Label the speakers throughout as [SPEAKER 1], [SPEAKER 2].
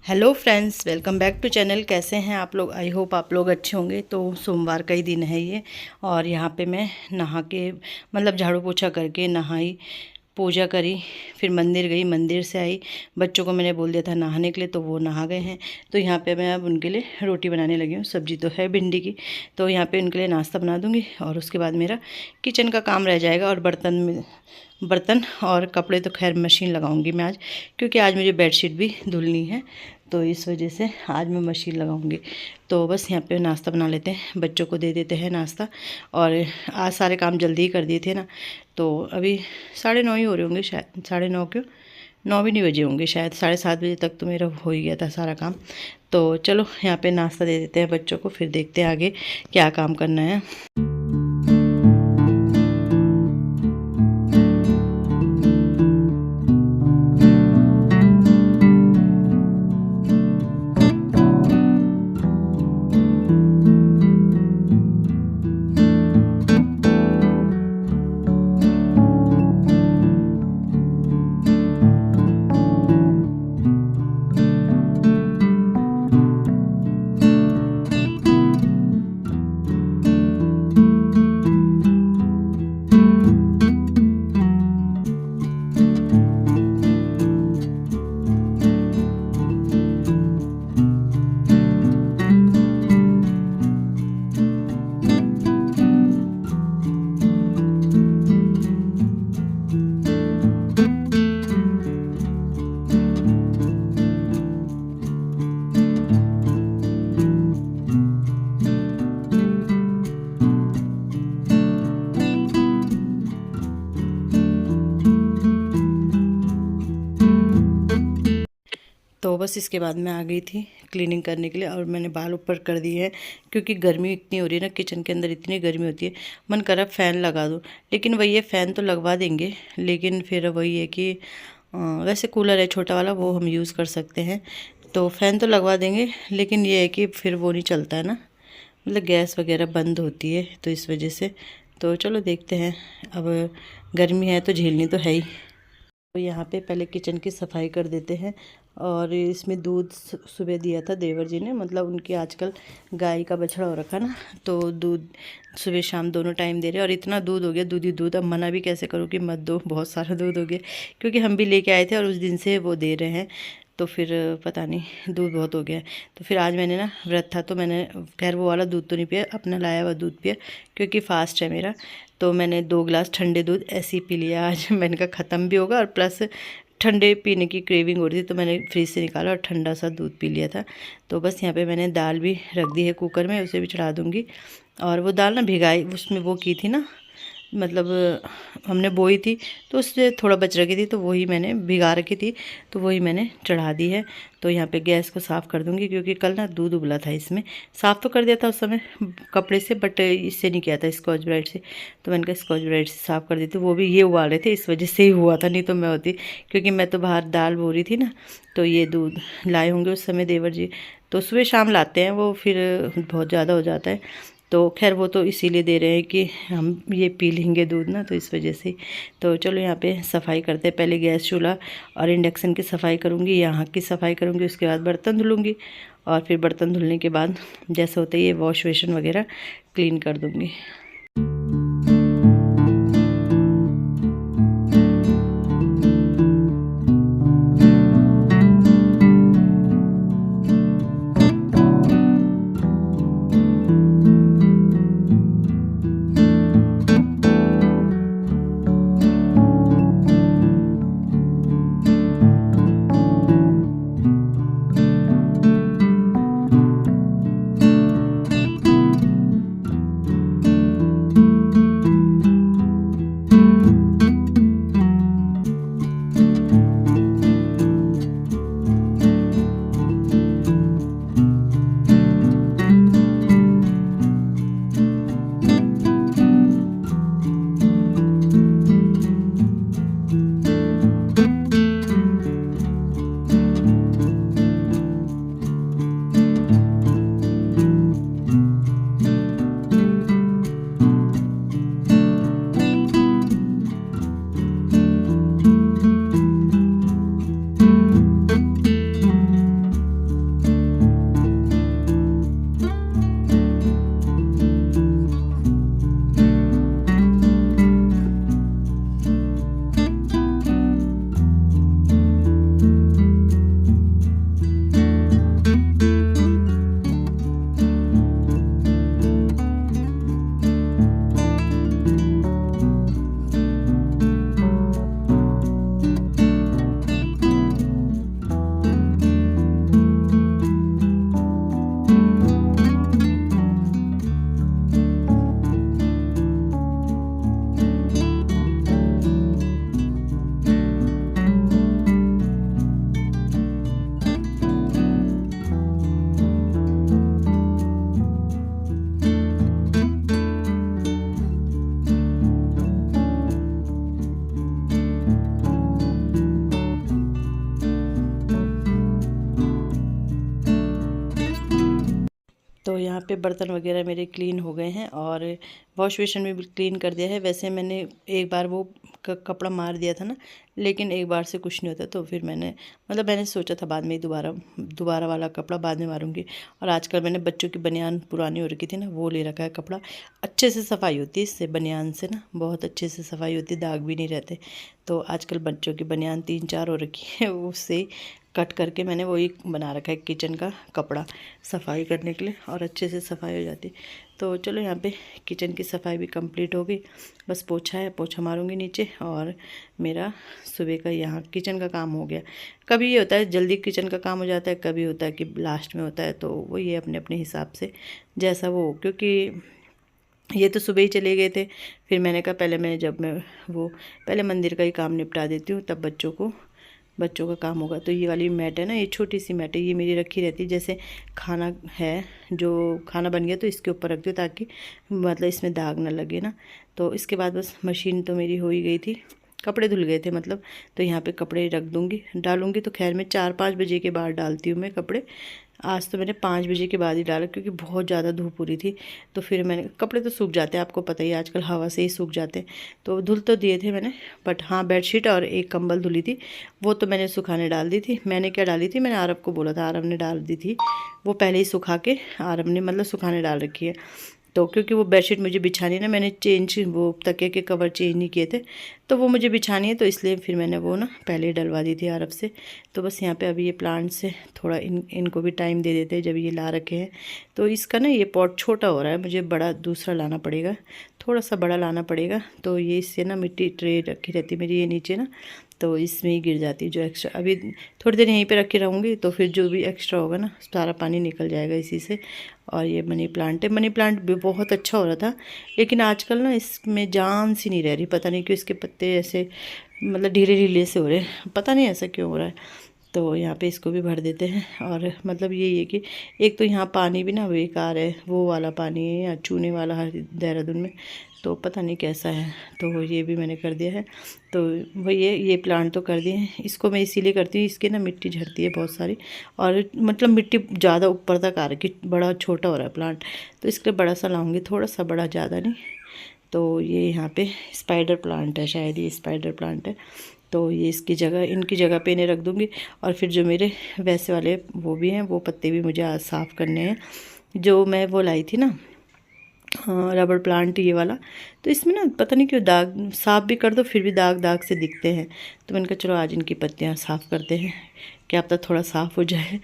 [SPEAKER 1] Hello friends, welcome back to channel. कैसे हैं आप लोग? आई होप आप लोग अच्छे होंगे। तो सोमवार का ही दिन है ये, और यहाँ पे मैं नहा के मतलब झाड़ू पोछा करके नहाई, पूजा करी, फिर मंदिर गई, मंदिर से आई। बच्चों को मैंने बोल दिया था नहाने के लिए, तो वो नहा गए हैं। तो यहाँ पे मैं अब उनके लिए रोटी बनाने लगी हूँ। सब्जी तो है भिंडी की, तो यहाँ पे उनके लिए नाश्ता बना दूँगी और उसके बाद मेरा किचन का काम रह जाएगा। और बर्तन और कपड़े तो खैर मशीन लगाऊंगी मैं आज, क्योंकि आज मुझे बेडशीट भी धुलनी है, तो इस वजह से आज मैं मशीन लगाऊंगी। तो बस यहाँ पे नाश्ता बना लेते हैं, बच्चों को दे देते हैं नाश्ता। और आज सारे काम जल्दी ही कर दिए थे ना, तो अभी 9:30 ही हो रहे होंगे शायद, 9:30 क्यों, 9 भी नहीं बजे होंगे शायद, 7:30 बजे तक तो मेरा हो ही गया था सारा काम। तो चलो यहाँ पे नाश्ता दे देते हैं बच्चों को, फिर देखते हैं आगे क्या काम करना है। तो बस इसके बाद मैं आ गई थी क्लीनिंग करने के लिए, और मैंने बाल ऊपर कर दिए हैं, क्योंकि गर्मी इतनी हो रही है ना, किचन के अंदर इतनी गर्मी होती है। मन करा फ़ैन लगा दूँ, लेकिन वही है, फ़ैन तो लगवा देंगे, लेकिन फिर वही है कि वैसे कूलर है छोटा वाला, वो हम यूज़ कर सकते हैं। तो फ़ैन तो लगवा देंगे, लेकिन ये है कि फिर वो नहीं चलता है ना, मतलब गैस वगैरह बंद होती है, तो इस वजह से। तो चलो देखते हैं, अब गर्मी है तो झेलनी तो है ही। तो यहाँ पे पहले किचन की सफाई कर देते हैं। और इसमें दूध सुबह दिया था देवर जी ने, मतलब उनकी आजकल गाय का बछड़ा हो रखा ना, तो दूध सुबह शाम दोनों टाइम दे रहे हैं। और इतना दूध हो गया, दूध ही दूध, अब मना भी कैसे करूँ कि मत दो, बहुत सारा दूध हो गया, क्योंकि हम भी लेके आए थे और उस दिन से वो दे रहे हैं। तो फिर पता नहीं, दूध बहुत हो गया है। तो फिर आज मैंने ना, व्रत था तो मैंने खैर वो वाला दूध तो नहीं पिया, अपना लाया हुआ दूध पिया, क्योंकि फास्ट है मेरा। तो मैंने 2 गिलास ठंडे दूध ऐसे ही पी लिया आज। मैंने कहा ख़त्म भी होगा और प्लस ठंडे पीने की क्रेविंग हो रही थी, तो मैंने फ्रिज से निकाला और ठंडा सा दूध पी लिया था। तो बस यहाँ पे मैंने दाल भी रख दी है कुकर में, उसे भी चढ़ा दूँगी। और वो दाल ना भिगाई, उसमें वो की थी ना, मतलब हमने बोई थी, तो उससे थोड़ा बच रखी थी, तो वही मैंने भिगा रखी थी, तो वही मैंने चढ़ा दी है। तो यहाँ पे गैस को साफ़ कर दूँगी, क्योंकि कल ना दूध उबला था इसमें। साफ़ तो कर दिया था उस समय कपड़े से, बट इससे नहीं किया था, स्कॉच ब्राइट से। तो मैंने कहा स्कॉच ब्राइट से साफ़ कर दी थी, वो भी ये उबाल रहे थे, इस वजह से ही हुआ था, नहीं तो मैं होती, क्योंकि मैं तो बाहर दाल बो रही थी ना। तो ये दूध लाए होंगे उस समय देवर जी, तो सुबह शाम लाते हैं वो, फिर बहुत ज़्यादा हो जाता है। तो खैर वो तो इसीलिए दे रहे हैं कि हम ये पी लेंगे दूध ना, तो इस वजह से। तो चलो यहाँ पे सफाई करते हैं, पहले गैस चूल्हा और इंडक्शन की सफाई करूँगी, यहाँ की सफाई करूँगी, उसके बाद बर्तन धुलूँगी। और फिर बर्तन धुलने के बाद जैसे होता है ये वॉश बेसिन वगैरह क्लीन कर दूँगी। यहाँ पे बर्तन वगैरह मेरे क्लीन हो गए हैं और वॉश बेसिन में भी क्लीन कर दिया है। वैसे मैंने एक बार वो कपड़ा मार दिया था ना, लेकिन एक बार से कुछ नहीं होता, तो फिर मैंने सोचा था बाद में दोबारा वाला कपड़ा बाद में मारूंगी। और आजकल मैंने बच्चों की बनियान पुरानी हो रखी थी ना, वो ले रखा है कपड़ा। अच्छे से सफाई होती है इससे, बनियान से ना बहुत अच्छे से सफाई होती है, दाग भी नहीं रहते। तो आजकल बच्चों की बनियान 3-4 हो रखी है, उससे कट करके मैंने वही बना रखा है किचन का कपड़ा सफाई करने के लिए, और अच्छे से सफाई हो जाती। तो चलो यहाँ पे किचन की सफाई भी कंप्लीट हो गई। बस पोछा है, पोछा मारूंगी नीचे, और मेरा सुबह का यहाँ किचन का काम हो गया। कभी ये होता है जल्दी किचन का काम हो जाता है, कभी होता है कि लास्ट में होता है, तो वो ये अपने अपने हिसाब से जैसा वो हो। क्योंकि ये तो सुबह ही चले गए थे, फिर मैंने कहा पहले मंदिर का ही काम निपटा देती हूँ, तब बच्चों का काम होगा। तो ये वाली मैट है ना, ये छोटी सी मैट है, ये मेरी रखी रहती है। जैसे खाना है, जो खाना बन गया तो इसके ऊपर रख दो, ताकि मतलब इसमें दाग ना लगे ना। तो इसके बाद बस मशीन तो मेरी हो ही गई थी, कपड़े धुल गए थे मतलब। तो यहाँ पे कपड़े रख दूँगी, डालूँगी तो खैर मैं 4-5 बजे के बाद डालती हूँ मैं कपड़े। आज तो मैंने 5 बजे के बाद ही डाला, क्योंकि बहुत ज़्यादा धूप हो रही थी। तो फिर मैंने कपड़े तो सूख जाते हैं, आपको पता ही है आजकल हवा से ही सूख जाते हैं। तो धुल तो दिए थे मैंने, बट हाँ बेडशीट और एक कंबल धुली थी, वो तो मैंने सुखाने डाल दी थी। मैंने क्या डाली थी, मैंने आरव को बोला था, आरव ने डाल दी थी वो पहले ही सुखा के। आरव ने मतलब सुखाने डाल रखी है। तो क्योंकि वो बेडशीट मुझे बिछानी ना, मैंने वो तकिए के कवर चेंज नहीं किए थे, तो वो मुझे बिछानी है, तो इसलिए फिर मैंने वो ना पहले ही डलवा दी थी आरव से। तो बस यहाँ पे अभी ये प्लांट से थोड़ा इनको भी टाइम दे देते हैं, जब ये ला रखे हैं। तो इसका ना ये पॉट छोटा हो रहा है, मुझे बड़ा दूसरा लाना पड़ेगा, थोड़ा सा बड़ा लाना पड़ेगा। तो ये इससे ना मिट्टी ट्रे रखी रहती मेरी ये नीचे ना, तो इसमें ही गिर जाती है जो एक्स्ट्रा। अभी थोड़ी देर यहीं पे रखे रहूँगी, तो फिर जो भी एक्स्ट्रा होगा ना सारा पानी निकल जाएगा इसी से। और ये मनी प्लांट है, मनी प्लांट भी बहुत अच्छा हो रहा था, लेकिन आजकल ना इसमें जान सी नहीं रह रही। पता नहीं क्यों इसके पत्ते ऐसे मतलब ढीले ढीले से हो रहे हैं, पता नहीं ऐसा क्यों हो रहा है। तो यहाँ पे इसको भी भर देते हैं। और मतलब यही है कि एक तो यहाँ पानी भी ना बेकार है, वो वाला पानी है या चूने वाला है देहरादून में, तो पता नहीं कैसा है। तो ये भी मैंने कर दिया है। तो वही है, ये प्लांट तो कर दिए हैं। इसको मैं इसीलिए करती हूँ, इसके ना मिट्टी झड़ती है बहुत सारी, और मतलब मिट्टी ज़्यादा ऊपर तक आ रही, बड़ा छोटा हो रहा है प्लांट, तो इसके लिए बड़ा सा लाऊंगी, थोड़ा सा बड़ा, ज़्यादा नहीं। तो ये यहाँ पे स्पाइडर प्लांट है, शायद ये स्पाइडर प्लांट है। तो ये इनकी जगह पे इन्हें रख दूँगी। और फिर जो मेरे वैसे वाले वो भी हैं, वो पत्ते भी मुझे आज साफ़ करने हैं। जो मैं वो लाई थी ना, हाँ, रबड़ प्लांट ये वाला, तो इसमें ना पता नहीं क्यों दाग, साफ़ भी कर दो फिर भी दाग दाग से दिखते हैं। तो मैंने कहा चलो आज इनकी पत्तियाँ साफ़ करते हैं, क्या पता थोड़ा साफ़ हो जाए।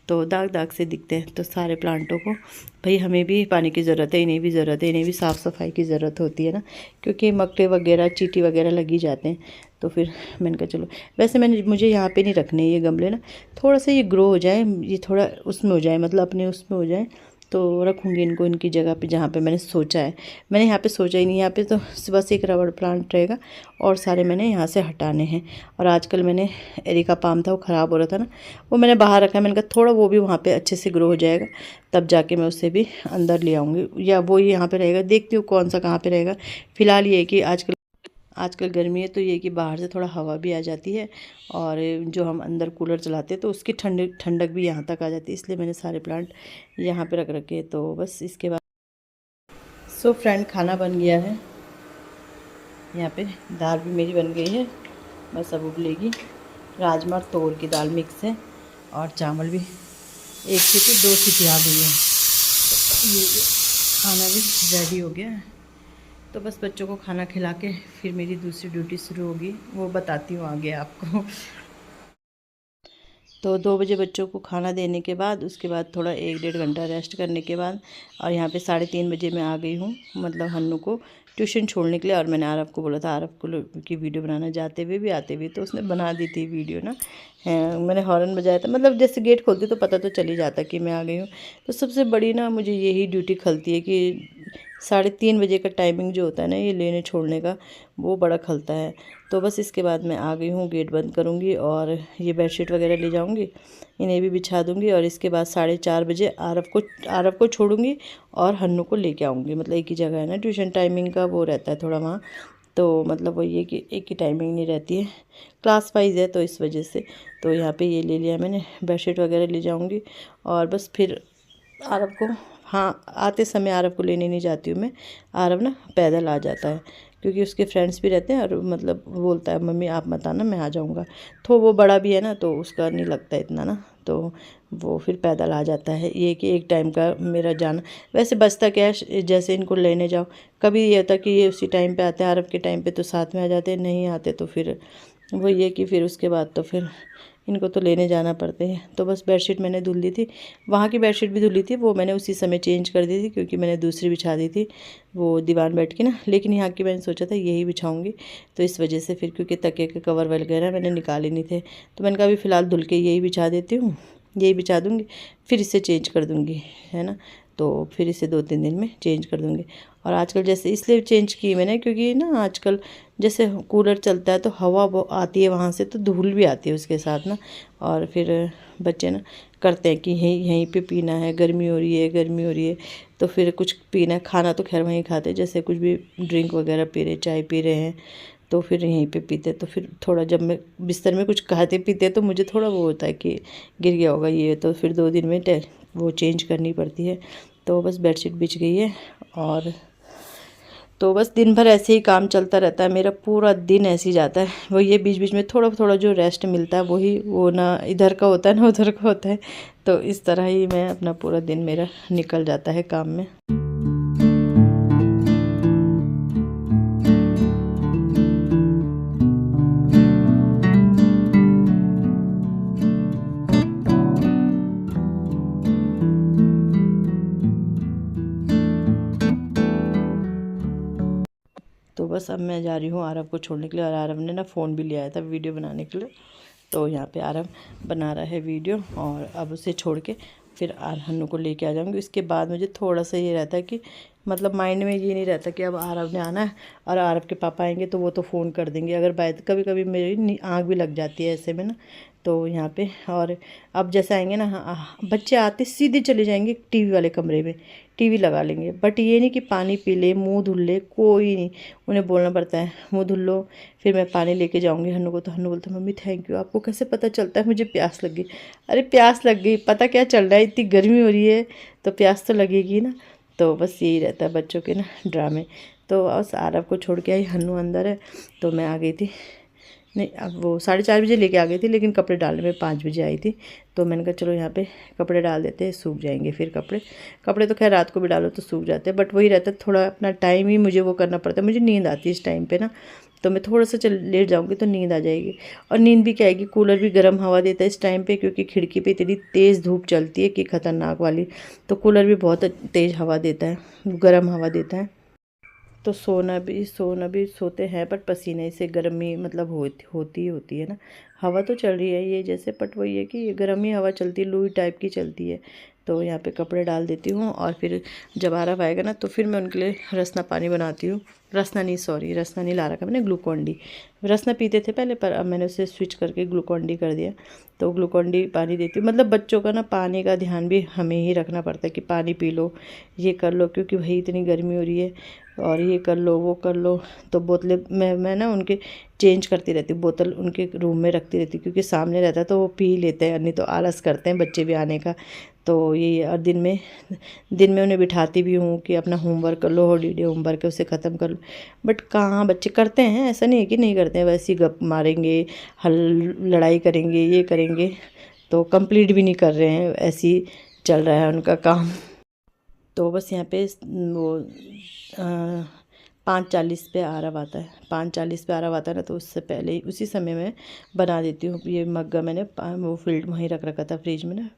[SPEAKER 1] तो दाग दाग से दिखते हैं। तो सारे प्लांटों को भाई हमें भी पानी की ज़रूरत है, इन्हें भी ज़रूरत है, इन्हें भी साफ़ सफाई की ज़रूरत होती है ना, क्योंकि मक्के वगैरह चींटी वगैरह लगी जाते हैं। तो फिर मैंने कहा चलो, वैसे मुझे यहाँ पे नहीं रखने ये गमले ना, थोड़ा सा ये ग्रो हो जाए, ये थोड़ा उसमें हो जाए, मतलब अपने उसमें हो जाए, तो रखूँगी इनको इनकी जगह पे जहाँ पे मैंने सोचा है। मैंने यहाँ पे सोचा ही नहीं, यहाँ पे तो बस एक रबड़ प्लांट रहेगा, और सारे मैंने यहाँ से हटाने हैं। और आजकल मैंने एरिका पाम था, वो ख़राब हो रहा था ना, वो मैंने बाहर रखा है। मैंने कहा थोड़ा वो भी वहाँ पे अच्छे से ग्रो हो जाएगा, तब जाके मैं उसे भी अंदर ले आऊँगी, या वो यहाँ पे रहेगा, देखती हूँ कौन सा कहाँ पे रहेगा। फ़िलहाल ये है कि आजकल गर्मी है, तो ये कि बाहर से थोड़ा हवा भी आ जाती है, और जो हम अंदर कूलर चलाते हैं तो उसकी ठंडक भी यहाँ तक आ जाती है, इसलिए मैंने सारे प्लांट यहाँ पे रख रखे हैं। तो बस इसके बाद सो फ्रेंड, खाना बन गया है। यहाँ पे दाल भी मेरी बन गई है, बस अब उबलेगी। राजमा और तोर की दाल मिक्स है, और चावल भी 1 सीटी 2 सीटी आ गई है। ये खाना भी रेडी हो गया है। तो बस बच्चों को खाना खिला के फिर मेरी दूसरी ड्यूटी शुरू होगी, वो बताती हूँ आगे आपको। तो 2 बजे बच्चों को खाना देने के बाद, उसके बाद थोड़ा 1-1.5 घंटा रेस्ट करने के बाद, और यहाँ पे 3:30 बजे मैं आ गई हूँ, मतलब हन्नू को ट्यूशन छोड़ने के लिए। और मैंने आरव को बोला था, आरव को की वीडियो बनाना, जाते हुए भी आते हुए, तो उसने बना दी थी वीडियो ना। मैंने हॉर्न बजाया था, मतलब जैसे गेट खोलती तो पता तो चल ही जाता कि मैं आ गई हूँ। तो सबसे बड़ी ना मुझे यही ड्यूटी खलती है कि 3:30 बजे का टाइमिंग जो होता है ना ये लेने छोड़ने का, वो बड़ा खलता है। तो बस इसके बाद मैं आ गई हूँ, गेट बंद करूँगी, और ये बेडशीट वगैरह ले जाऊँगी, इन्हें भी बिछा दूँगी। और इसके बाद 4:30 बजे आरव को छोड़ूँगी, और हन्नू को लेके आऊँगी। मतलब एक ही जगह है ना, ट्यूशन टाइमिंग का वो रहता है थोड़ा वहाँ, तो मतलब वही है कि एक ही टाइमिंग नहीं रहती है, क्लास वाइज है, तो इस वजह से। तो यहाँ पे ये ले लिया मैंने, बेडशीट वगैरह ले जाऊँगी, और बस फिर आरव को हाँ, आते समय आरव को लेने नहीं जाती हूँ मैं। आरव ना पैदल आ जाता है, क्योंकि उसके फ्रेंड्स भी रहते हैं, और मतलब बोलता है मम्मी आप मत आना, मैं आ जाऊँगा। तो वो बड़ा भी है ना, तो उसका नहीं लगता इतना ना, तो वो फिर पैदल आ जाता है। ये कि एक टाइम का मेरा जाना, वैसे बचता क्या है, जैसे इनको लेने जाओ, कभी ये होता कि ये उसी टाइम पे आते हैं, आरव के टाइम पे तो साथ में आ जाते हैं, नहीं आते तो फिर वो ये कि फिर उसके बाद तो फिर इनको तो लेने जाना पड़ते हैं। तो बस बेडशीट मैंने धुल दी थी, वहाँ की बेडशीट भी धुली थी, वो मैंने उसी समय चेंज कर दी थी, क्योंकि मैंने दूसरी बिछा दी थी वो दीवान बेड की ना, लेकिन यहाँ की मैंने सोचा था यही बिछाऊँगी, तो इस वजह से फिर, क्योंकि तकिए के कवर वगैरह मैंने निकाले नहीं थे, तो मैंने कहा अभी फ़िलहाल धुल के यही बिछा देती हूँ, यही बिछा दूँगी, फिर इसे चेंज कर दूँगी, है ना। तो फिर इसे 2-3 दिन में चेंज कर दूँगी। और आजकल जैसे इसलिए चेंज की मैंने, क्योंकि ना आजकल जैसे कूलर चलता है तो हवा वो आती है वहाँ से, तो धूल भी आती है उसके साथ ना, और फिर बच्चे ना करते हैं कि यहीं यहीं पे पीना है, गर्मी हो रही है, गर्मी हो रही है, तो फिर कुछ पीना है, खाना तो खैर वहीं खाते हैं, जैसे कुछ भी ड्रिंक वगैरह पी रहे, चाय पी रहे हैं, तो फिर यहीं पे पीते। तो फिर थोड़ा जब मैं बिस्तर में कुछ खाते पीते तो मुझे थोड़ा वो होता है कि गिर गया होगा ये, तो फिर 2 दिन में वो चेंज करनी पड़ती है। तो बस बेडशीट बिछ गई है, और तो बस दिन भर ऐसे ही काम चलता रहता है, मेरा पूरा दिन ऐसे ही जाता है। वो ये बीच बीच में थोड़ा थोड़ा जो रेस्ट मिलता है वही, वो ना इधर का होता है ना उधर का होता है, तो इस तरह ही मैं अपना पूरा दिन मेरा निकल जाता है काम में। तो बस अब मैं जा रही हूँ आरव को छोड़ने के लिए, और आरव ने ना फ़ोन भी ले आया था वीडियो बनाने के लिए, तो यहाँ पे आरव बना रहा है वीडियो, और अब उसे छोड़ के फिर हन्नू को लेके आ जाऊँगी। इसके बाद मुझे थोड़ा सा ये रहता है कि मतलब माइंड में ये नहीं रहता कि अब आरव ने आना है, और आरव के पापा आएंगे तो वो तो फ़ोन कर देंगे, अगर बात कभी कभी मेरी आँख भी लग जाती है ऐसे में ना, तो यहाँ पे। और अब जैसे आएंगे ना, बच्चे आते सीधे चले जाएंगे टीवी वाले कमरे में, टीवी लगा लेंगे, बट ये नहीं कि पानी पी ले, मुंह धुल ले, कोई नहीं, उन्हें बोलना पड़ता है मुंह धुल लो, फिर मैं पानी लेके जाऊंगी हन्नू को, तो हन्नू बोलता है मम्मी थैंक यू, आपको कैसे पता चलता है मुझे प्यास लग गई। अरे प्यास लग गई, पता क्या चल रहा है, इतनी गर्मी हो रही है तो प्यास तो लगेगी ना। तो बस यही रहता है बच्चों के ना ड्रामे। तो बस आरव को छोड़ के आई, हन्नू अंदर है, तो मैं आ गई थी, नहीं अब वो 4:30 बजे लेके आ गई थी, लेकिन कपड़े डालने में 5 बजे आई थी, तो मैंने कहा चलो यहाँ पे कपड़े डाल देते हैं, सूख जाएंगे फिर कपड़े तो खैर रात को भी डालो तो सूख जाते हैं, बट वही रहता है थोड़ा अपना टाइम ही मुझे वो करना पड़ता है, मुझे नींद आती है इस टाइम पे ना, तो मैं थोड़ा सा लेट जाऊँगी तो नींद आ जाएगी। और नींद भी क्या आएगी, कूलर भी गर्म हवा देता है इस टाइम पे, क्योंकि खिड़की पे इतनी तेज़ धूप चलती है कि ख़तरनाक वाली, तो कूलर भी बहुत तेज़ हवा देता है, गर्म हवा देता है। तो सोना भी सोते हैं, पर पसीने से गर्मी मतलब होती है ना। हवा तो चल रही है ये जैसे, बट वही है कि ये गर्मी हवा चलती है, लूई टाइप की चलती है। तो यहाँ पे कपड़े डाल देती हूँ, और फिर जब आरव आएगा ना तो फिर मैं उनके लिए रसना पानी बनाती हूँ। रसना नहीं ला रखा मैंने, ग्लूकॉन डी। रसना पीते थे पहले, पर अब मैंने उसे स्विच करके ग्लूकॉन डी कर दिया, तो ग्लूकॉन डी पानी देती हूँ। मतलब बच्चों का ना पानी का ध्यान भी हमें ही रखना पड़ता है कि पानी पी लो, ये कर लो, क्योंकि भाई इतनी गर्मी हो रही है, और ये कर लो वो कर लो। तो बोतलें मैं ना उनके चेंज करती रहती हूँ, बोतल उनके रूम में रखती रहती हूँ, क्योंकि सामने रहता है तो वो पी लेते हैं, नहीं तो आलस करते हैं बच्चे भी आने का। तो ये, और दिन में उन्हें बिठाती भी हूँ कि अपना होमवर्क कर लो, हॉलीडे होमवर्क है उसे ख़त्म कर लो, बट कहाँ बच्चे करते हैं, ऐसा नहीं है कि नहीं करते हैं, वैसे ही गप मारेंगे, लड़ाई करेंगे, ये करेंगे, तो कंप्लीट भी नहीं कर रहे हैं, ऐसे ही चल रहा है उनका काम। तो बस यहाँ पे वो 5:40 पे आरव आता है, 5:40 पे आरव आता है ना, तो उससे पहले ही उसी समय में बना देती हूँ। ये मग्गा मैंने वो फिल्ट वहीं रख रखा था फ्रिज में ना,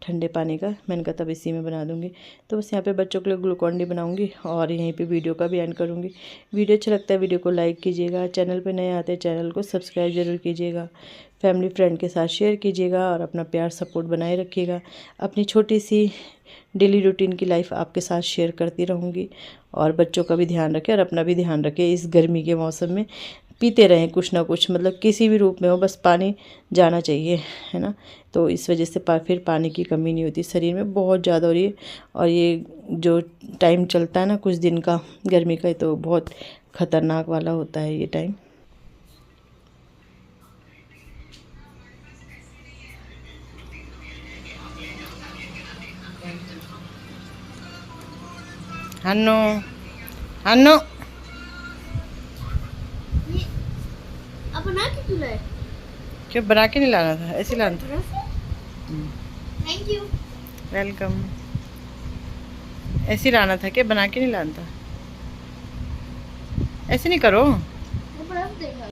[SPEAKER 1] ठंडे पानी का, मैंने कहा तब इसी में बना दूँगी। तो बस यहाँ पे बच्चों के लिए ग्लूकॉन डी बनाऊँगी, और यहीं पे वीडियो का भी एंड करूँगी। वीडियो अच्छा लगता है वीडियो को लाइक कीजिएगा, चैनल पर नए आते हैं चैनल को सब्सक्राइब ज़रूर कीजिएगा, फैमिली फ्रेंड के साथ शेयर कीजिएगा, और अपना प्यार सपोर्ट बनाए रखिएगा। अपनी छोटी सी डेली रूटीन की लाइफ आपके साथ शेयर करती रहूँगी, और बच्चों का भी ध्यान रखें और अपना भी ध्यान रखें। इस गर्मी के मौसम में पीते रहें कुछ ना कुछ, मतलब किसी भी रूप में हो, बस पानी जाना चाहिए, है ना। तो इस वजह से फिर पानी की कमी नहीं होती, शरीर में बहुत ज़्यादा हो रही है। और ये जो टाइम चलता है ना कुछ दिन का गर्मी का, तो बहुत ख़तरनाक वाला होता है ये टाइम। हन्नू हन्नू
[SPEAKER 2] अब बना के क्यों लाए?
[SPEAKER 1] क्यों बना के नहीं लाना था, ऐसे लाना था।
[SPEAKER 2] Thank you.
[SPEAKER 1] वेलकम। ऐसे लाना था क्या, बना के नहीं लाना था? ऐसे नहीं करो।